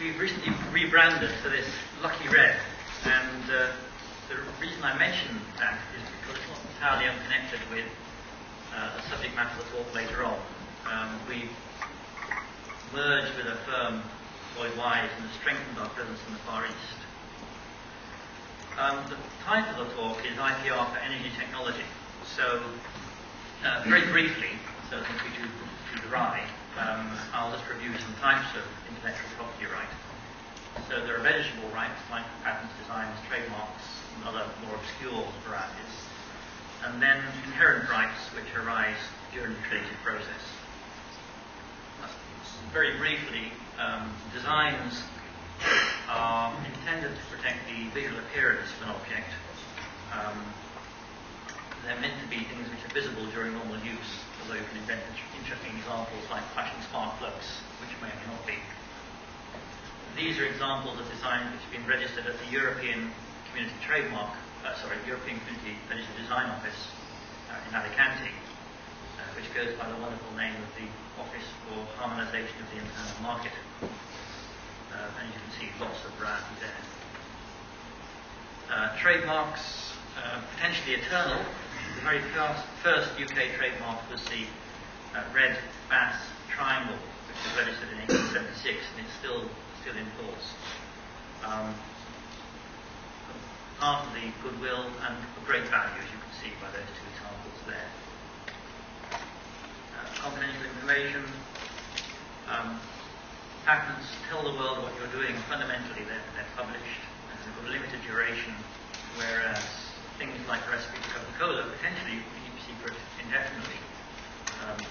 we've recently rebranded to this Lucky Red, and the reason I mention that is because it's not entirely unconnected with a subject matter of the talk later on. We've merged with a firm, Lloyd Wise, and strengthened our presence in the Far East. The title of the talk is IPR for Energy Technology. So, very briefly, so I think we do the ride, I'll just review some types of intellectual property right. So there are registrable rights like patents, designs, trademarks, and other more obscure varieties. And then inherent rights which arise during the creative process. Very briefly, designs are intended to protect the visual appearance of an object. They're meant to be things which are visible during normal use, although you can invent interesting examples like flashing spark plugs, which may or may not be. These are examples of designs which have been registered at the European Community European Community Registered Design Office in Alicante, which goes by the wonderful name of the Office for Harmonization of the Internal Market. And you can see lots of variety there. Trademarks, potentially eternal. The very first UK trademark was the red bass triangle, which was registered in 1876, and it's still in force. Part of the goodwill and of great value, as you can see by those two examples there. Confidential information. Patents tell the world what you're doing. Fundamentally, they're published and they've got a limited duration, whereas things like the recipe for Coca-Cola potentially you can keep secret indefinitely.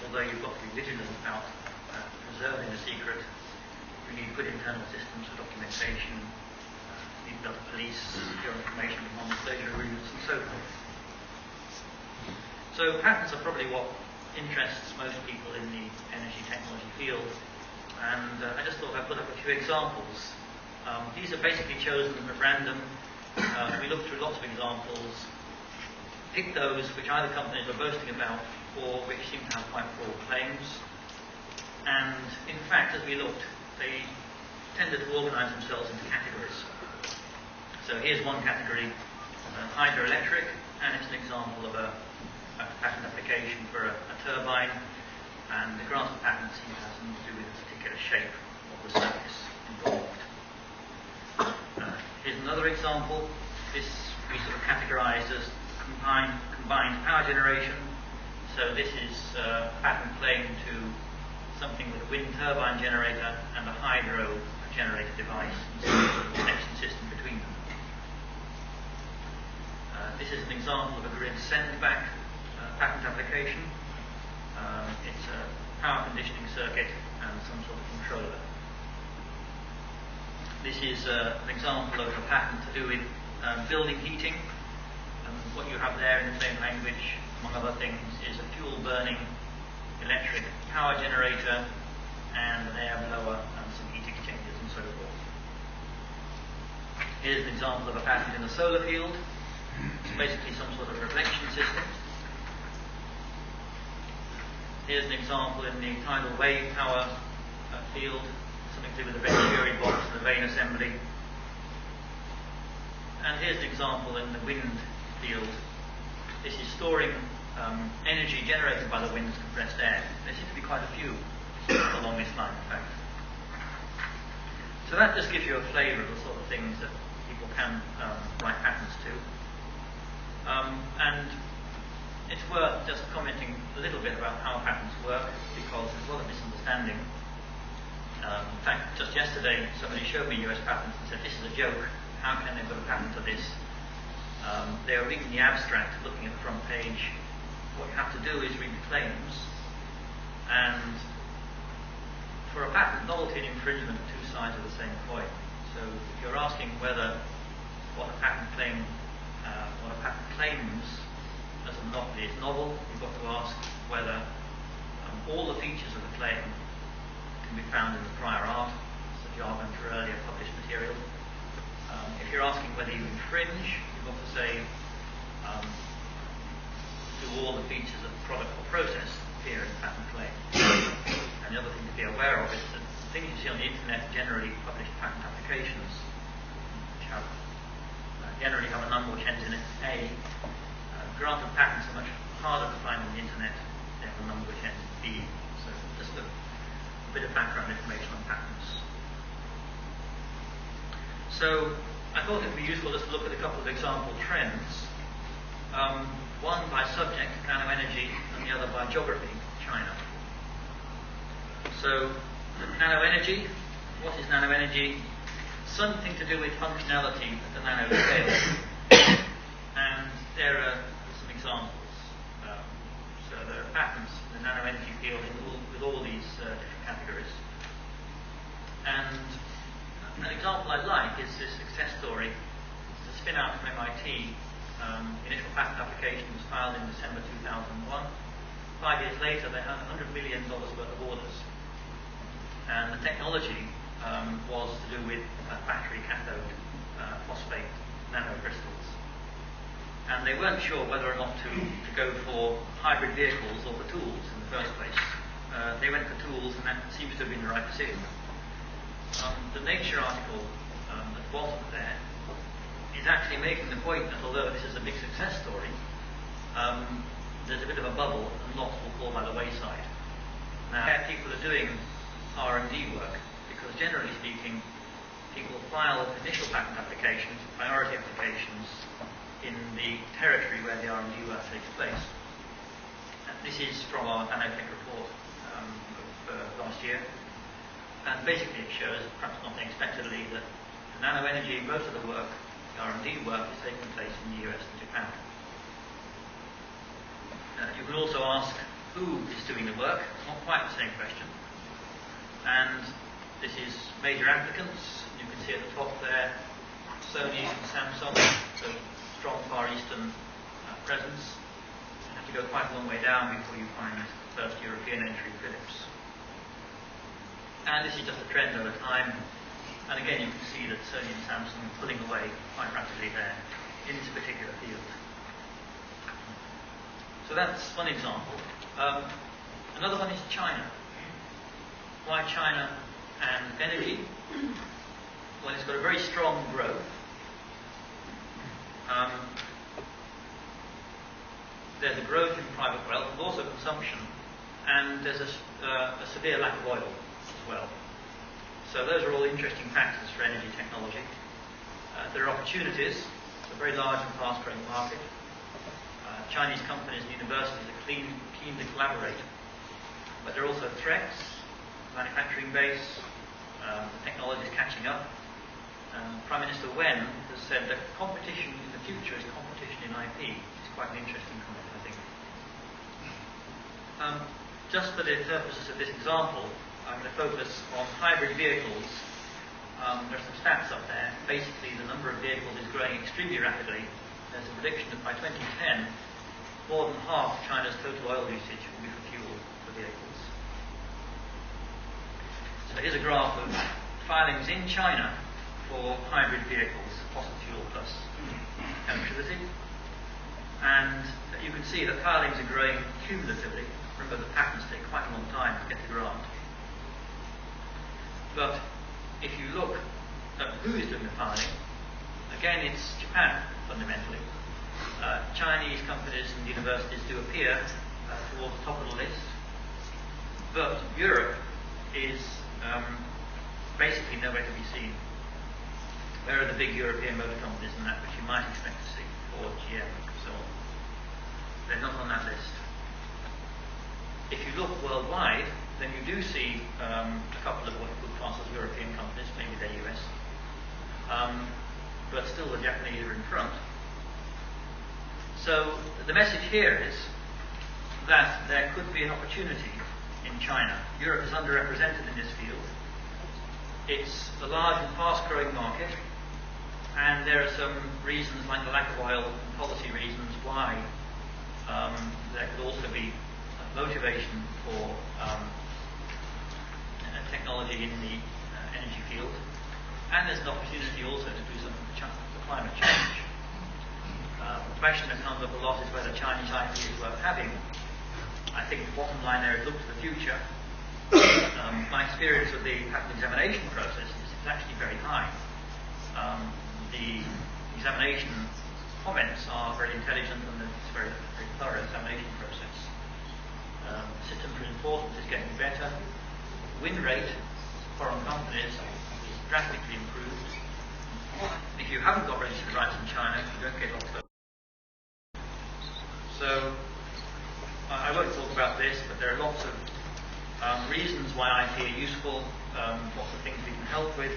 Although you've got to be vigilant about preserving the secret, you need good internal systems for documentation. You need to police your information with non-disclosure agreements and so forth. So patents are probably what interests most people in the energy technology field. And I just thought I'd put up a few examples. These are basically chosen at random. We looked through lots of examples, picked those which either companies are boasting about or which seem to have quite broad claims. And in fact, as we looked, they tended to organize themselves into categories. So here's one category, hydroelectric, and it's an example of a patent application for a turbine, and the grant of patent seems to have something to do with a particular shape of the surface involved. Here's another example. This we sort of categorized as combined power generation. So this is a patent claim to something with a wind turbine generator and a hydro generator device, and some connection system between them. This is an example of a grid send-back patent application. It's a power conditioning circuit and some sort of controller. This is an example of a patent to do with building heating. And what you have there in the same language, among other things, is a fuel-burning electric power generator and an air blower and some heat exchangers and so forth. Here's an example of a patent in the solar field. It's basically some sort of reflection system. Here's an example in the tidal wave power field, something to do with the Venturi box and the vane assembly. And here's an example in the wind field. This is storing energy generated by the wind's compressed air. There seem to be quite a few along this line, in fact. So that just gives you a flavour of the sort of things that people can write patents to. And it's worth just commenting a little bit about how patents work, because there's a lot of misunderstanding. In fact, just yesterday, somebody showed me US patents and said, this is a joke. How can they put a patent to this? They were reading the abstract, looking at the front page. What you have to do is read the claims. And for a patent, novelty and infringement are two sides of the same coin. So if you're asking whether what a patent claims as a monopoly is novel, you've got to ask whether all the features of the claim can be found in the prior art. It's a jargon for earlier published material. If you're asking whether you infringe, you've got to say, do all the features of the product or process appear in the patent claim? And the other thing to be aware of is that things you see on the internet generally published patent applications, which have, generally have a number which ends in A. Granted patents are much harder to find on the internet. They have a number which ends in B. So just a bit of background information on patents. So I thought it would be useful just to look at a couple of example trends. One by subject, nanoenergy, and the other by geography, China. So, nanoenergy, what is nanoenergy? Something to do with functionality at the nanoscale. And there are some examples. So there are patents in the nanoenergy field with all these different categories. And an example I like is this success story. It's a spin out from MIT. The initial patent application was filed in December 2001. 5 years later, they had $100 million worth of orders. And the technology was to do with battery cathode phosphate nanocrystals. And they weren't sure whether or not to go for hybrid vehicles or for tools in the first place. They went for tools, and that seems to have been the right decision. The Nature article at the bottom there is actually making the point that although this is a big success story, there's a bit of a bubble and lots will fall by the wayside. Now, people are doing R&D work because generally speaking, people file initial patent applications, priority applications in the territory where the R&D work takes place. And this is from our nanotech report of last year. And basically it shows, perhaps not unexpectedly, that the nanoenergy, most of the work, the R&D work, is taking place in the US and Japan. You can also ask who is doing the work. It's not quite the same question. And this is major applicants. You can see at the top there, Sony and Samsung, so strong Far Eastern presence. You have to go quite a long way down before you find the first European entry, Philips. And this is just a trend over time. And again, you can see that Sony and Samsung are pulling away quite rapidly there in this particular field. So that's one example. Another one is China. Why China and energy? Well, it's got a very strong growth. There's a growth in private wealth and also consumption, and there's a severe lack of oil as well. So those are all interesting factors for energy technology. There are opportunities. It's a very large and fast-growing market. Chinese companies and universities are keen to collaborate. But there are also threats, manufacturing base, technology is catching up. Prime Minister Wen has said that competition in the future is competition in IP. It's quite an interesting comment, I think. Just for the purposes of this example, I'm going to focus on hybrid vehicles. There are some stats up there. Basically, the number of vehicles is growing extremely rapidly. There's a prediction that by 2010, more than half China's total oil usage will be for fuel for vehicles. So here's a graph of filings in China for hybrid vehicles, fossil fuel plus electricity. And you can see that filings are growing cumulatively. Remember, the patents take quite a long time to get the grant. But if you look at who is doing the filing, again, it's Japan, fundamentally. Chinese companies and universities do appear towards the top of the list. But Europe is basically nowhere to be seen. Where are the big European motor companies and that which you might expect to see, Ford, GM, and so on? They're not on that list. If you look worldwide, then you do see a couple of what you could class as European companies, maybe they're US, but still the Japanese are in front. So the message here is that there could be an opportunity in China. Europe is underrepresented in this field. It's a large and fast-growing market, and there are some reasons, like the lack of oil and policy reasons, why there could also be motivation for technology in the energy field. And there's an opportunity also to do something for climate change. The question that comes up a lot is whether Chinese IP is worth having. I think the bottom line there is look to the future. My experience of the patent examination process is actually very high. The examination comments are very intelligent and it's a very, very thorough examination process. The system for enforcement is getting better. Win rate for foreign companies is drastically improved. If you haven't got registered rights in China, you don't get lots of. So I won't talk about this, but there are lots of reasons why IP are useful, lots of things we can help with.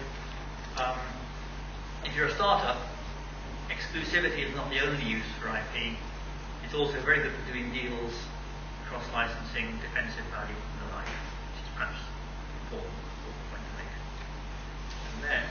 If you're a startup, exclusivity is not the only use for IP. It's also very good for doing deals, cross-licensing, defensive value, and the like, which is perhaps important point to make. And there.